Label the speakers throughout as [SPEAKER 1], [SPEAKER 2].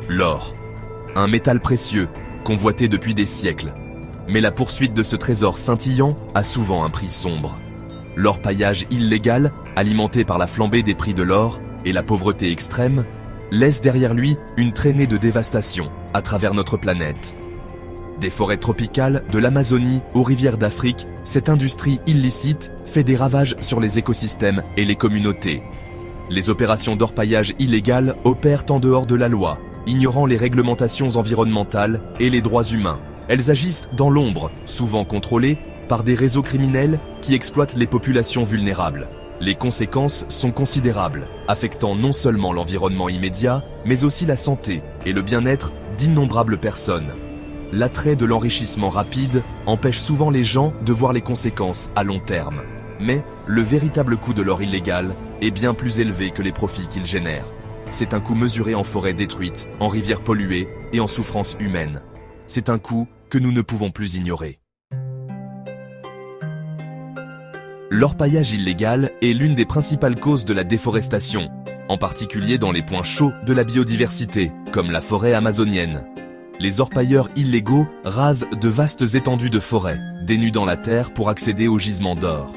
[SPEAKER 1] L'or. Un métal précieux, convoité depuis des siècles. Mais la poursuite de ce trésor scintillant a souvent un prix sombre. L'orpaillage illégal, alimenté par la flambée des prix de l'or et la pauvreté extrême, laisse derrière lui une traînée de dévastation à travers notre planète. Des forêts tropicales, de l'Amazonie aux rivières d'Afrique, cette industrie illicite fait des ravages sur les écosystèmes et les communautés. Les opérations d'orpaillage illégal opèrent en dehors de la loi, ignorant les réglementations environnementales et les droits humains. Elles agissent dans l'ombre, souvent contrôlées par des réseaux criminels qui exploitent les populations vulnérables. Les conséquences sont considérables, affectant non seulement l'environnement immédiat, mais aussi la santé et le bien-être d'innombrables personnes. L'attrait de l'enrichissement rapide empêche souvent les gens de voir les conséquences à long terme. Mais le véritable coût de l'or illégal est bien plus élevé que les profits qu'il génère. C'est un coût mesuré en forêts détruites, en rivières polluées et en souffrances humaines. C'est un coût que nous ne pouvons plus ignorer. L'orpaillage illégal est l'une des principales causes de la déforestation, en particulier dans les points chauds de la biodiversité, comme la forêt amazonienne. Les orpailleurs illégaux rasent de vastes étendues de forêt, dénudant la terre pour accéder aux gisements d'or.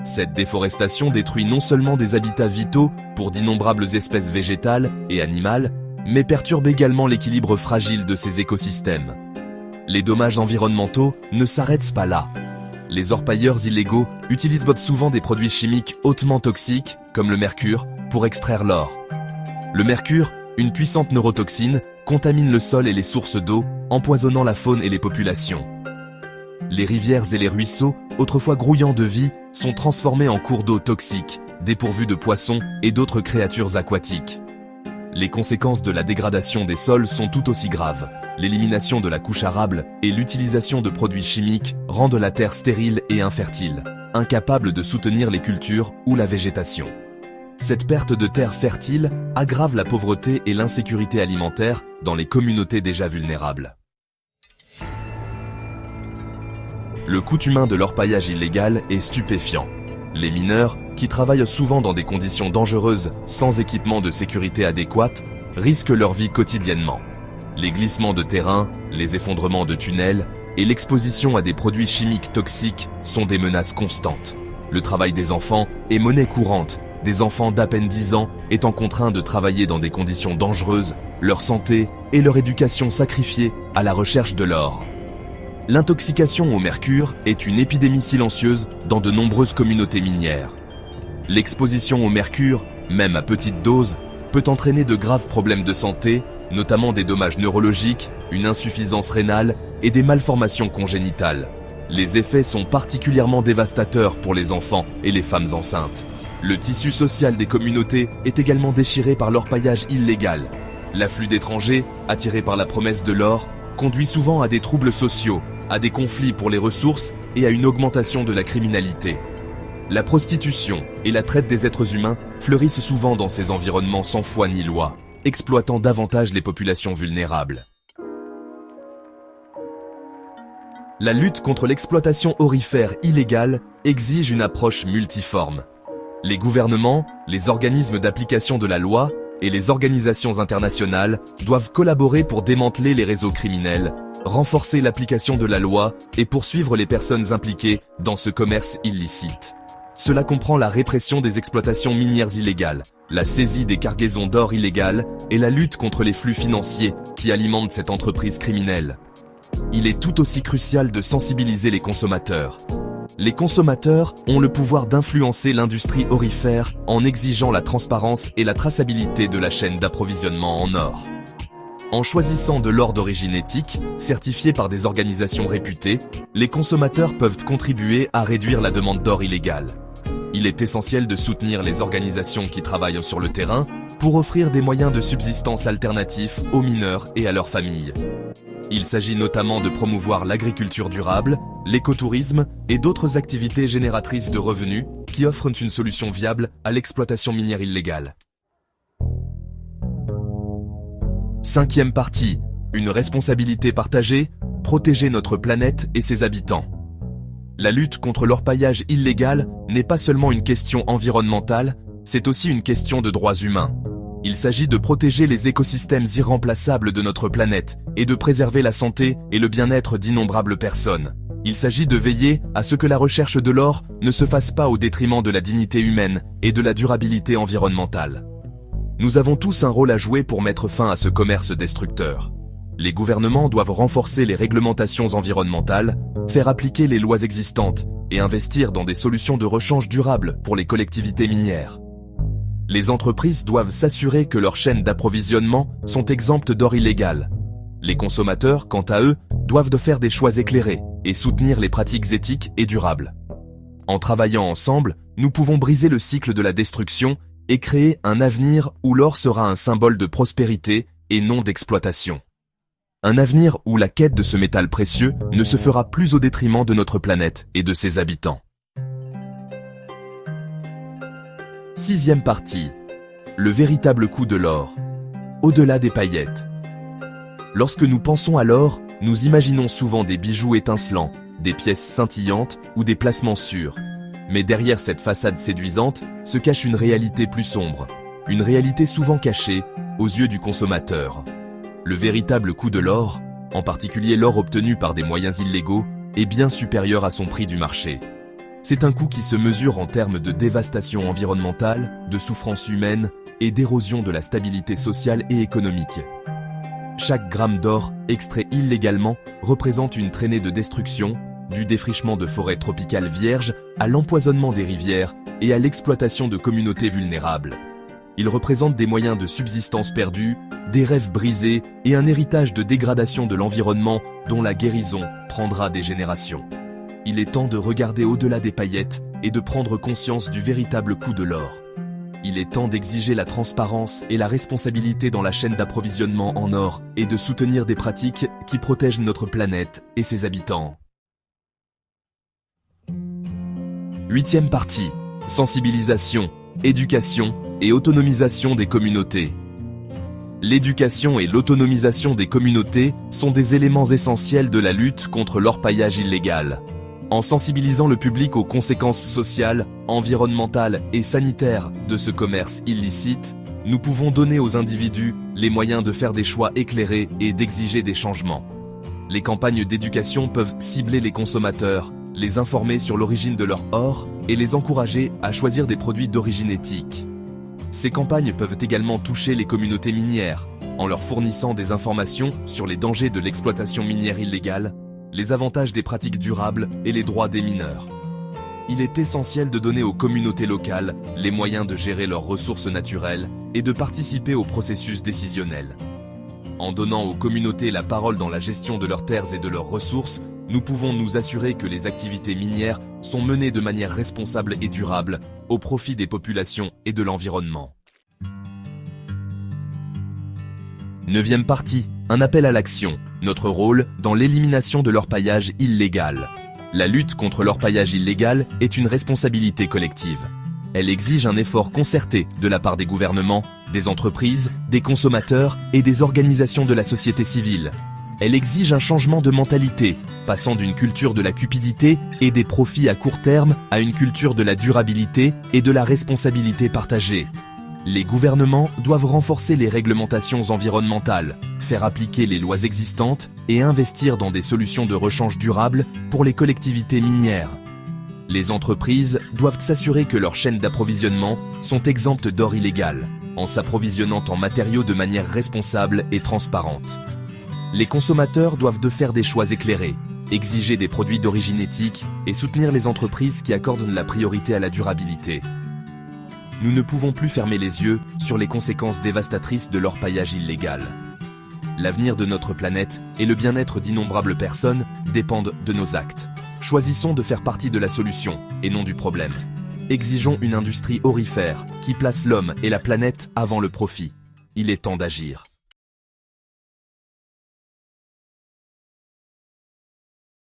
[SPEAKER 1] Cette déforestation détruit non seulement des habitats vitaux pour d'innombrables espèces végétales et animales, mais perturbe également l'équilibre fragile de ces écosystèmes. Les dommages environnementaux ne s'arrêtent pas là. Les orpailleurs illégaux utilisent souvent des produits chimiques hautement toxiques, comme le mercure, pour extraire l'or. Le mercure, une puissante neurotoxine, contamine le sol et les sources d'eau, empoisonnant la faune et les populations. Les rivières et les ruisseaux, autrefois grouillants de vie, sont transformés en cours d'eau toxiques, dépourvus de poissons et d'autres créatures aquatiques. Les conséquences de la dégradation des sols sont tout aussi graves. L'élimination de la couche arable et l'utilisation de produits chimiques rendent la terre stérile et infertile, incapable de soutenir les cultures ou la végétation. Cette perte de terre fertile aggrave la pauvreté et l'insécurité alimentaire dans les communautés déjà vulnérables. Le coût humain de l'orpaillage illégal est stupéfiant. Les mineurs, qui travaillent souvent dans des conditions dangereuses, sans équipement de sécurité adéquat, risquent leur vie quotidiennement. Les glissements de terrain, les effondrements de tunnels et l'exposition à des produits chimiques toxiques sont des menaces constantes. Le travail des enfants est monnaie courante. Des enfants d'à peine 10 ans étant contraints de travailler dans des conditions dangereuses, leur santé et leur éducation sacrifiées à la recherche de l'or. L'intoxication au mercure est une épidémie silencieuse dans de nombreuses communautés minières. L'exposition au mercure, même à petite dose, peut entraîner de graves problèmes de santé, notamment des dommages neurologiques, une insuffisance rénale et des malformations congénitales. Les effets sont particulièrement dévastateurs pour les enfants et les femmes enceintes. Le tissu social des communautés est également déchiré par l'orpaillage illégal. L'afflux d'étrangers, attirés par la promesse de l'or, conduit souvent à des troubles sociaux, à des conflits pour les ressources et à une augmentation de la criminalité. La prostitution et la traite des êtres humains fleurissent souvent dans ces environnements sans foi ni loi, exploitant davantage les populations vulnérables. La lutte contre l'exploitation aurifère illégale exige une approche multiforme. Les gouvernements, les organismes d'application de la loi et les organisations internationales doivent collaborer pour démanteler les réseaux criminels, renforcer l'application de la loi et poursuivre les personnes impliquées dans ce commerce illicite. Cela comprend la répression des exploitations minières illégales, la saisie des cargaisons d'or illégales et la lutte contre les flux financiers qui alimentent cette entreprise criminelle. Il est tout aussi crucial de sensibiliser les consommateurs. Les consommateurs ont le pouvoir d'influencer l'industrie aurifère en exigeant la transparence et la traçabilité de la chaîne d'approvisionnement en or. En choisissant de l'or d'origine éthique, certifié par des organisations réputées, les consommateurs peuvent contribuer à réduire la demande d'or illégale. Il est essentiel de soutenir les organisations qui travaillent sur le terrain pour offrir des moyens de subsistance alternatifs aux mineurs et à leurs familles. Il s'agit notamment de promouvoir l'agriculture durable, l'écotourisme et d'autres activités génératrices de revenus qui offrent une solution viable à l'exploitation minière illégale. Cinquième partie, une responsabilité partagée, protéger notre planète et ses habitants. La lutte contre l'orpaillage illégal n'est pas seulement une question environnementale, c'est aussi une question de droits humains. Il s'agit de protéger les écosystèmes irremplaçables de notre planète et de préserver la santé et le bien-être d'innombrables personnes. Il s'agit de veiller à ce que la recherche de l'or ne se fasse pas au détriment de la dignité humaine et de la durabilité environnementale. Nous avons tous un rôle à jouer pour mettre fin à ce commerce destructeur. Les gouvernements doivent renforcer les réglementations environnementales, faire appliquer les lois existantes et investir dans des solutions de rechange durables pour les collectivités minières. Les entreprises doivent s'assurer que leurs chaînes d'approvisionnement sont exemptes d'or illégal. Les consommateurs, quant à eux, doivent faire des choix éclairés et soutenir les pratiques éthiques et durables. En travaillant ensemble, nous pouvons briser le cycle de la destruction et créer un avenir où l'or sera un symbole de prospérité et non d'exploitation. Un avenir où la quête de ce métal précieux ne se fera plus au détriment de notre planète et de ses habitants. Sixième partie. Le véritable coût de l'or. Au-delà des paillettes. Lorsque nous pensons à l'or, nous imaginons souvent des bijoux étincelants, des pièces scintillantes ou des placements sûrs. Mais derrière cette façade séduisante se cache une réalité plus sombre, une réalité souvent cachée aux yeux du consommateur. Le véritable coût de l'or, en particulier l'or obtenu par des moyens illégaux, est bien supérieur à son prix du marché. C'est un coût qui se mesure en termes de dévastation environnementale, de souffrance humaine et d'érosion de la stabilité sociale et économique. Chaque gramme d'or extrait illégalement représente une traînée de destruction, du défrichement de forêts tropicales vierges à l'empoisonnement des rivières et à l'exploitation de communautés vulnérables. Il représente des moyens de subsistance perdus, des rêves brisés et un héritage de dégradation de l'environnement dont la guérison prendra des générations. Il est temps de regarder au-delà des paillettes et de prendre conscience du véritable coût de l'or. Il est temps d'exiger la transparence et la responsabilité dans la chaîne d'approvisionnement en or et de soutenir des pratiques qui protègent notre planète et ses habitants. Huitième partie. Sensibilisation, éducation et autonomisation des communautés. L'éducation et l'autonomisation des communautés sont des éléments essentiels de la lutte contre l'orpaillage illégal. En sensibilisant le public aux conséquences sociales, environnementales et sanitaires de ce commerce illicite, nous pouvons donner aux individus les moyens de faire des choix éclairés et d'exiger des changements. Les campagnes d'éducation peuvent cibler les consommateurs, les informer sur l'origine de leur or et les encourager à choisir des produits d'origine éthique. Ces campagnes peuvent également toucher les communautés minières, en leur fournissant des informations sur les dangers de l'exploitation minière illégale, les avantages des pratiques durables et les droits des mineurs. Il est essentiel de donner aux communautés locales les moyens de gérer leurs ressources naturelles et de participer au processus décisionnel. En donnant aux communautés la parole dans la gestion de leurs terres et de leurs ressources, nous pouvons nous assurer que les activités minières sont menées de manière responsable et durable, au profit des populations et de l'environnement. Neuvième partie, un appel à l'action, notre rôle dans l'élimination de l'orpaillage illégal. La lutte contre l'orpaillage illégal est une responsabilité collective. Elle exige un effort concerté de la part des gouvernements, des entreprises, des consommateurs et des organisations de la société civile. Elle exige un changement de mentalité, passant d'une culture de la cupidité et des profits à court terme à une culture de la durabilité et de la responsabilité partagée. Les gouvernements doivent renforcer les réglementations environnementales, faire appliquer les lois existantes et investir dans des solutions de rechange durables pour les collectivités minières. Les entreprises doivent s'assurer que leurs chaînes d'approvisionnement sont exemptes d'or illégal, en s'approvisionnant en matériaux de manière responsable et transparente. Les consommateurs doivent faire des choix éclairés, exiger des produits d'origine éthique et soutenir les entreprises qui accordent la priorité à la durabilité. Nous ne pouvons plus fermer les yeux sur les conséquences dévastatrices de l'orpaillage illégal. L'avenir de notre planète et le bien-être d'innombrables personnes dépendent de nos actes. Choisissons de faire partie de la solution et non du problème. Exigeons une industrie aurifère qui place l'homme et la planète avant le profit. Il est temps d'agir.